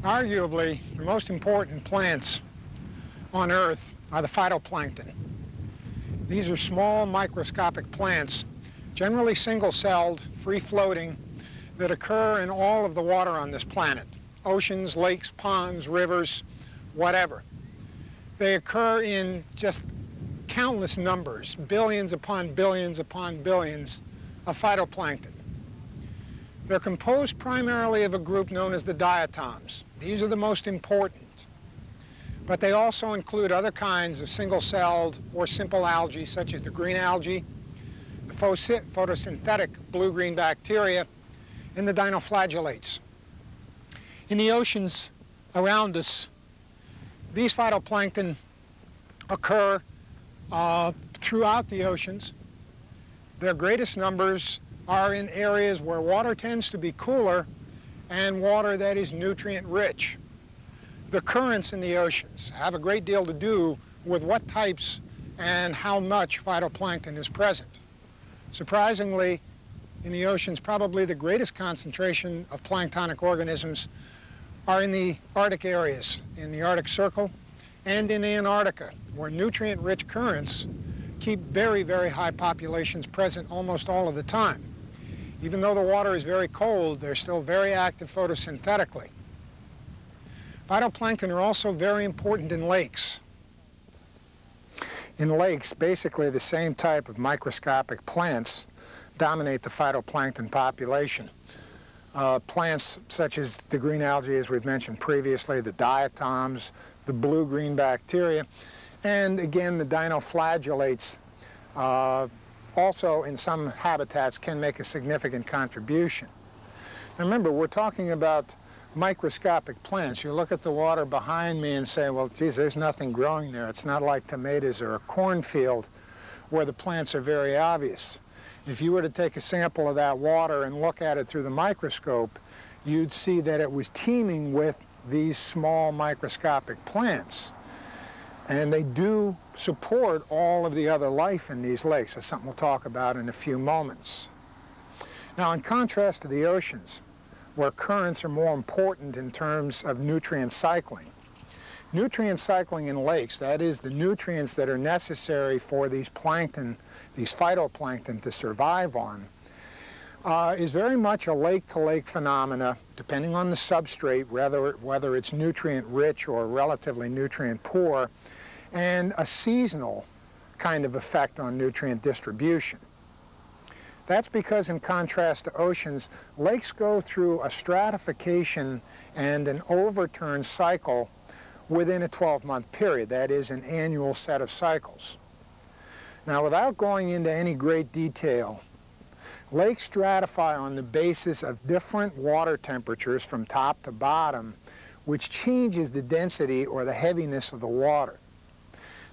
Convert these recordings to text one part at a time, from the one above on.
Arguably, the most important plants on Earth are the phytoplankton. These are small microscopic plants, generally single-celled, free-floating, that occur in all of the water on this planet. Oceans, lakes, ponds, rivers, whatever. They occur in just countless numbers, billions upon billions upon billions of phytoplankton. They're composed primarily of a group known as the diatoms. These are the most important. But they also include other kinds of single-celled or simple algae, such as the green algae, the photosynthetic blue-green bacteria, and the dinoflagellates. In the oceans around us, these phytoplankton occur throughout the oceans. Their greatest numbers are in areas where water tends to be cooler and water that is nutrient-rich. The currents in the oceans have a great deal to do with what types and how much phytoplankton is present. Surprisingly, in the oceans, probably the greatest concentration of planktonic organisms are in the Arctic areas, in the Arctic Circle and in Antarctica, where nutrient-rich currents keep very, very high populations present almost all of the time. Even though the water is very cold, they're still very active photosynthetically. Phytoplankton are also very important in lakes. In lakes, basically the same type of microscopic plants dominate the phytoplankton population. Plants such as the green algae, as we've mentioned previously, the diatoms, the blue-green bacteria, and again the dinoflagellates also in some habitats can make a significant contribution. Now remember, we're talking about microscopic plants. You look at the water behind me and say, well, geez, there's nothing growing there. It's not like tomatoes or a cornfield where the plants are very obvious. If you were to take a sample of that water and look at it through the microscope, you'd see that it was teeming with these small microscopic plants. And they do support all of the other life in these lakes. That's something we'll talk about in a few moments. Now, in contrast to the oceans, where currents are more important in terms of nutrient cycling in lakes, that is, the nutrients that are necessary for these plankton, these phytoplankton to survive on, is very much a lake-to-lake phenomena, depending on the substrate, whether it's nutrient-rich or relatively nutrient-poor, and a seasonal kind of effect on nutrient distribution. That's because, in contrast to oceans, lakes go through a stratification and an overturn cycle within a 12-month period. That is, an annual set of cycles. Now, without going into any great detail, lakes stratify on the basis of different water temperatures from top to bottom, which changes the density or the heaviness of the water.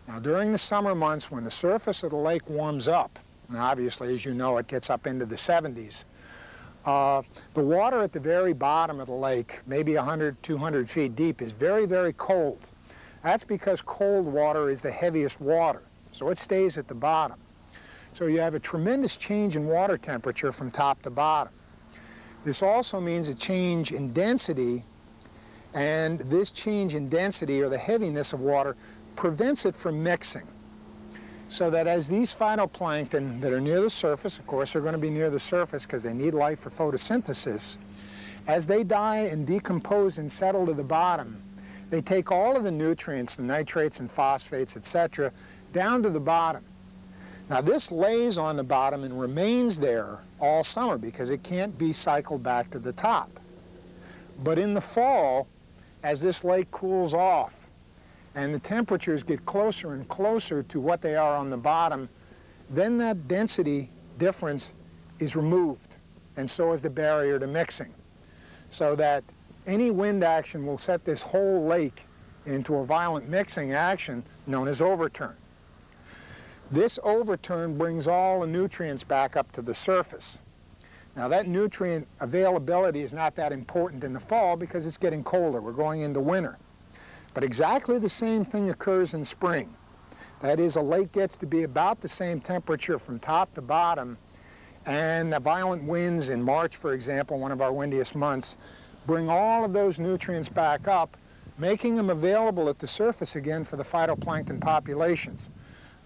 Now, during the summer months, when the surface of the lake warms up, and obviously, as you know, it gets up into the 70s, the water at the very bottom of the lake, maybe 100, 200 feet deep, is very, very cold. That's because cold water is the heaviest water, so it stays at the bottom. So you have a tremendous change in water temperature from top to bottom. This also means a change in density, and this change in density, or the heaviness of water, prevents it from mixing. So that as these phytoplankton that are near the surface, of course they're going to be near the surface because they need light for photosynthesis, as they die and decompose and settle to the bottom, they take all of the nutrients, the nitrates and phosphates, etc., down to the bottom. Now this lays on the bottom and remains there all summer because it can't be cycled back to the top. But in the fall, as this lake cools off and the temperatures get closer and closer to what they are on the bottom, then that density difference is removed, and so is the barrier to mixing. So that any wind action will set this whole lake into a violent mixing action known as overturn. This overturn brings all the nutrients back up to the surface. Now that nutrient availability is not that important in the fall because it's getting colder. We're going into winter. But exactly the same thing occurs in spring. That is, a lake gets to be about the same temperature from top to bottom, and the violent winds in March, for example, one of our windiest months, bring all of those nutrients back up, making them available at the surface again for the phytoplankton populations.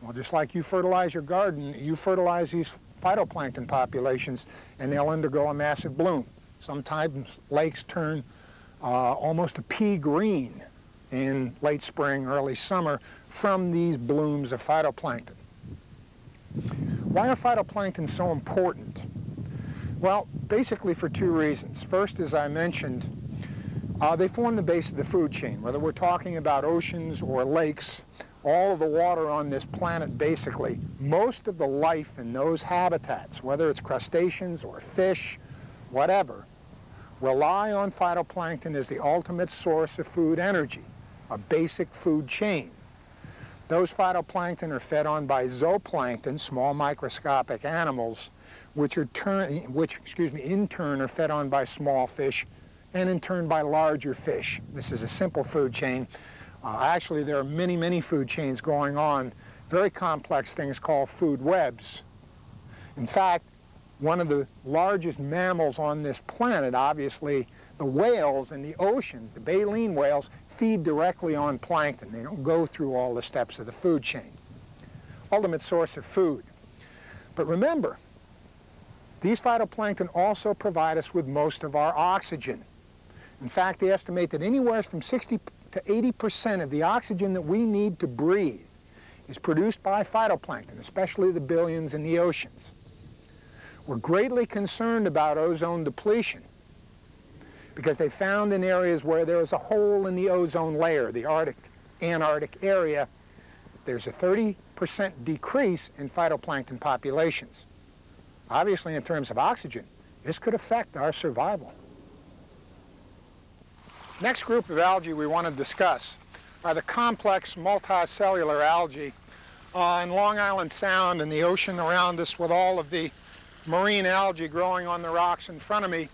Well, just like you fertilize your garden, you fertilize these phytoplankton populations and they'll undergo a massive bloom. Sometimes lakes turn almost a pea green in late spring, early summer from these blooms of phytoplankton. Why are phytoplankton so important? Well, basically for two reasons. First, as I mentioned, they form the base of the food chain. Whether we're talking about oceans or lakes, all of the water on this planet, basically, most of the life in those habitats, whether it's crustaceans or fish, whatever, rely on phytoplankton as the ultimate source of food energy, a basic food chain. Those phytoplankton are fed on by zooplankton, small microscopic animals, which in turn are fed on by small fish, and in turn by larger fish. This is a simple food chain. Actually, there are many, many food chains going on, very complex things called food webs. In fact, one of the largest mammals on this planet, obviously, the whales in the oceans, the baleen whales, feed directly on plankton. They don't go through all the steps of the food chain. Ultimate source of food. But remember, these phytoplankton also provide us with most of our oxygen. In fact, they estimate that anywhere from 60 to 80% of the oxygen that we need to breathe is produced by phytoplankton, especially the billions in the oceans. We're greatly concerned about ozone depletion because they found in areas where there is a hole in the ozone layer, the Antarctic area, there's a 30% decrease in phytoplankton populations. Obviously, in terms of oxygen, this could affect our survival. Next group of algae we want to discuss are the complex multicellular algae in Long Island Sound and the ocean around us, with all of the marine algae growing on the rocks in front of me,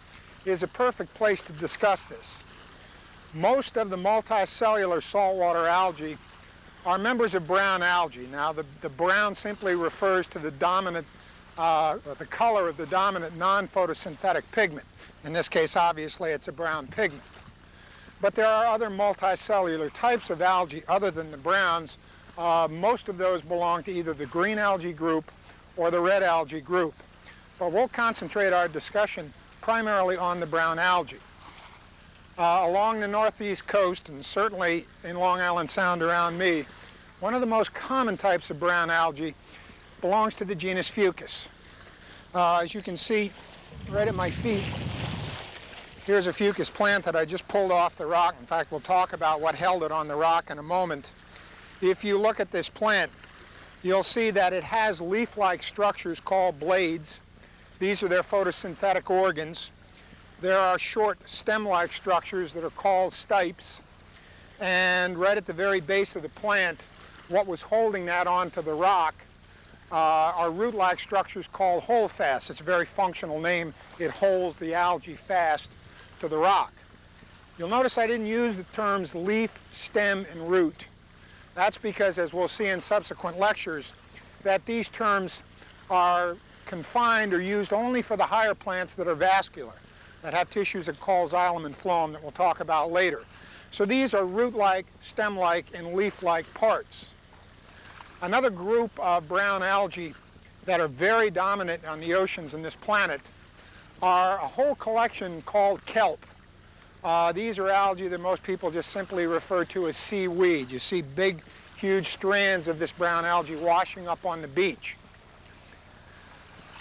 is a perfect place to discuss this. Most of the multicellular saltwater algae are members of brown algae. Now, the brown simply refers to the dominant, the color of the dominant non-photosynthetic pigment. In this case, obviously, it's a brown pigment. But there are other multicellular types of algae other than the browns. Most of those belong to either the green algae group or the red algae group. But we'll concentrate our discussion primarily on the brown algae. Along the northeast coast, and certainly in Long Island Sound around me, one of the most common types of brown algae belongs to the genus Fucus. As you can see right at my feet, here's a Fucus plant that I just pulled off the rock. In fact, we'll talk about what held it on the rock in a moment. If you look at this plant, you'll see that it has leaf-like structures called blades. These are their photosynthetic organs. There are short stem-like structures that are called stipes. And right at the very base of the plant, what was holding that onto the rock are root-like structures called holdfasts. It's a very functional name. It holds the algae fast to the rock. You'll notice I didn't use the terms leaf, stem, and root. That's because, as we'll see in subsequent lectures, that these terms are confined or used only for the higher plants that are vascular, that have tissues that call xylem and phloem that we'll talk about later. So these are root-like, stem-like, and leaf-like parts. Another group of brown algae that are very dominant on the oceans in this planet are a whole collection called kelp. These are algae that most people just simply refer to as seaweed. You see big, huge strands of this brown algae washing up on the beach.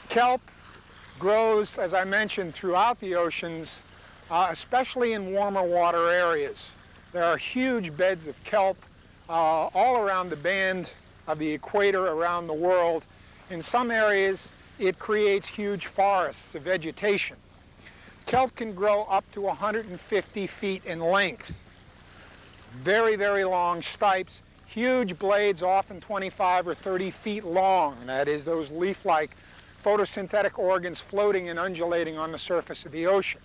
Kelp grows, as I mentioned, throughout the oceans, especially in warmer water areas. There are huge beds of kelp all around the band of the equator around the world. In some areas, it creates huge forests of vegetation. Kelp can grow up to 150 feet in length. Very, very long stipes, huge blades, often 25 or 30 feet long. That is, those leaf-like photosynthetic organs floating and undulating on the surface of the ocean.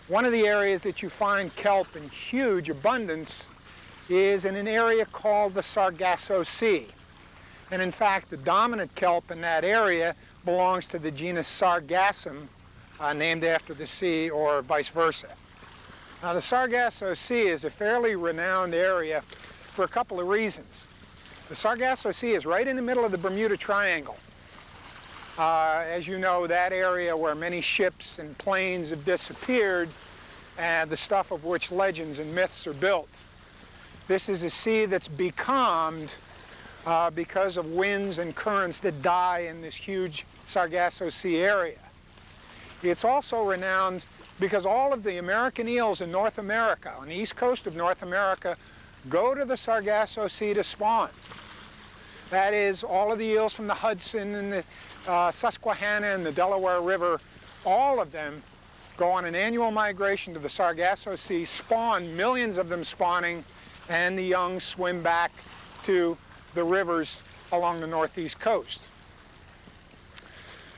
One of the areas that you find kelp in huge abundance is in an area called the Sargasso Sea. And in fact, the dominant kelp in that area belongs to the genus Sargassum, named after the sea or vice versa. Now the Sargasso Sea is a fairly renowned area for a couple of reasons. The Sargasso Sea is right in the middle of the Bermuda Triangle. As you know, that area where many ships and planes have disappeared, and the stuff of which legends and myths are built. This is a sea that's becalmed because of winds and currents that die in this huge Sargasso Sea area. It's also renowned because all of the American eels in North America, on the east coast of North America, go to the Sargasso Sea to spawn. That is, all of the eels from the Hudson and the Susquehanna and the Delaware River, all of them go on an annual migration to the Sargasso Sea, spawn, millions of them spawning, and the young swim back to the rivers along the northeast coast.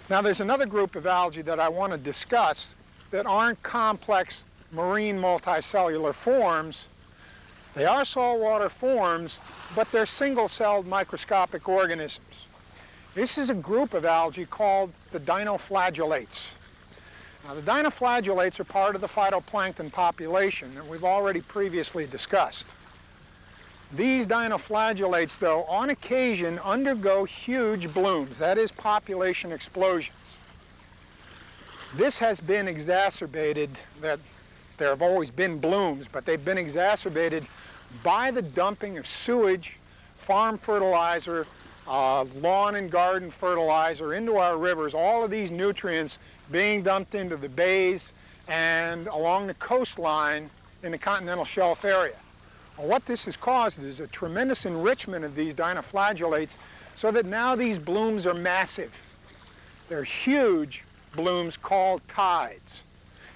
Now there's another group of algae that I want to discuss that aren't complex marine multicellular forms. They are saltwater forms, but they're single-celled microscopic organisms. This is a group of algae called the dinoflagellates. Now the dinoflagellates are part of the phytoplankton population that we've already previously discussed. These dinoflagellates, though, on occasion undergo huge blooms, that is, population explosions. This has been exacerbated, that there have always been blooms, but they've been exacerbated by the dumping of sewage, farm fertilizer, lawn and garden fertilizer into our rivers, all of these nutrients being dumped into the bays and along the coastline in the continental shelf area. Well, what this has caused is a tremendous enrichment of these dinoflagellates so that now these blooms are massive. They're huge blooms called tides.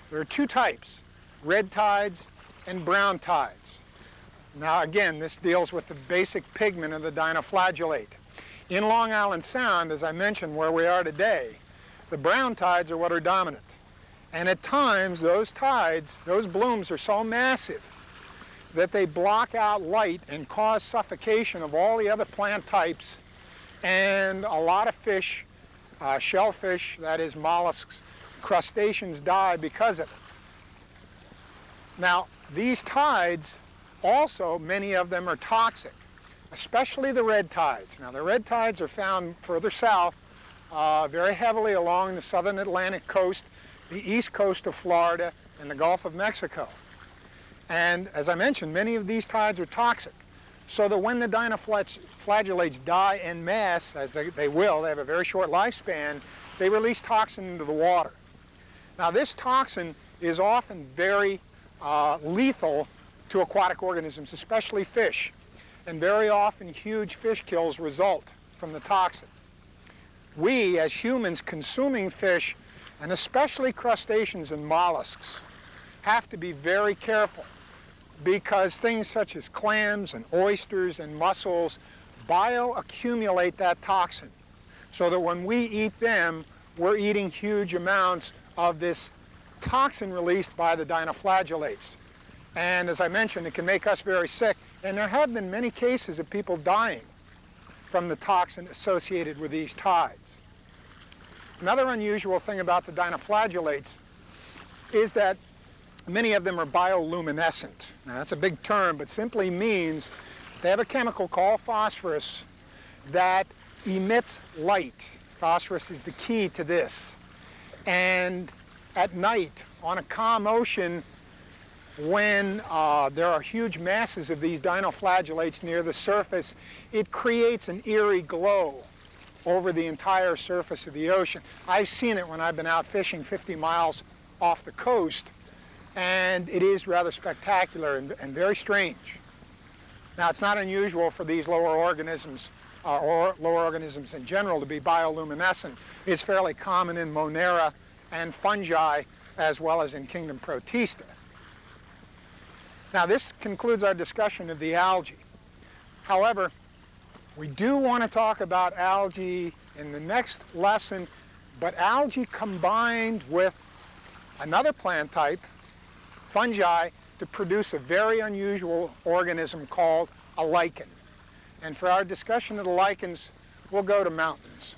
There are two types, red tides and brown tides. Now again, this deals with the basic pigment of the dinoflagellate. In Long Island Sound, as I mentioned, where we are today, the brown tides are what are dominant. And at times, those tides, those blooms are so massive that they block out light and cause suffocation of all the other plant types, and a lot of fish, shellfish, that is mollusks, crustaceans die because of it. Now, these tides also, many of them are toxic, especially the red tides. Now, the red tides are found further south, very heavily along the southern Atlantic coast, the east coast of Florida, and the Gulf of Mexico. And as I mentioned, many of these tides are toxic, so that when the dinoflagellates die en masse, as they will, they have a very short lifespan, they release toxin into the water. Now, this toxin is often very lethal to aquatic organisms, especially fish, and very often huge fish kills result from the toxin. We, as humans consuming fish, and especially crustaceans and mollusks, have to be very careful, because things such as clams and oysters and mussels bioaccumulate that toxin, so that when we eat them, we're eating huge amounts of this toxin released by the dinoflagellates. And as I mentioned, it can make us very sick, and there have been many cases of people dying from the toxin associated with these tides. Another unusual thing about the dinoflagellates is that many of them are bioluminescent. Now, that's a big term, but simply means they have a chemical called phosphorus that emits light. Phosphorus is the key to this. And at night, on a calm ocean, when there are huge masses of these dinoflagellates near the surface, it creates an eerie glow over the entire surface of the ocean. I've seen it when I've been out fishing 50 miles off the coast, and it is rather spectacular and very strange. Now, it's not unusual for these lower organisms, or lower organisms in general, to be bioluminescent. It's fairly common in Monera and fungi, as well as in Kingdom Protista. Now, this concludes our discussion of the algae. However, we do want to talk about algae in the next lesson, but algae combined with another plant type, fungi, to produce a very unusual organism called a lichen. And for our discussion of the lichens, we'll go to mountains.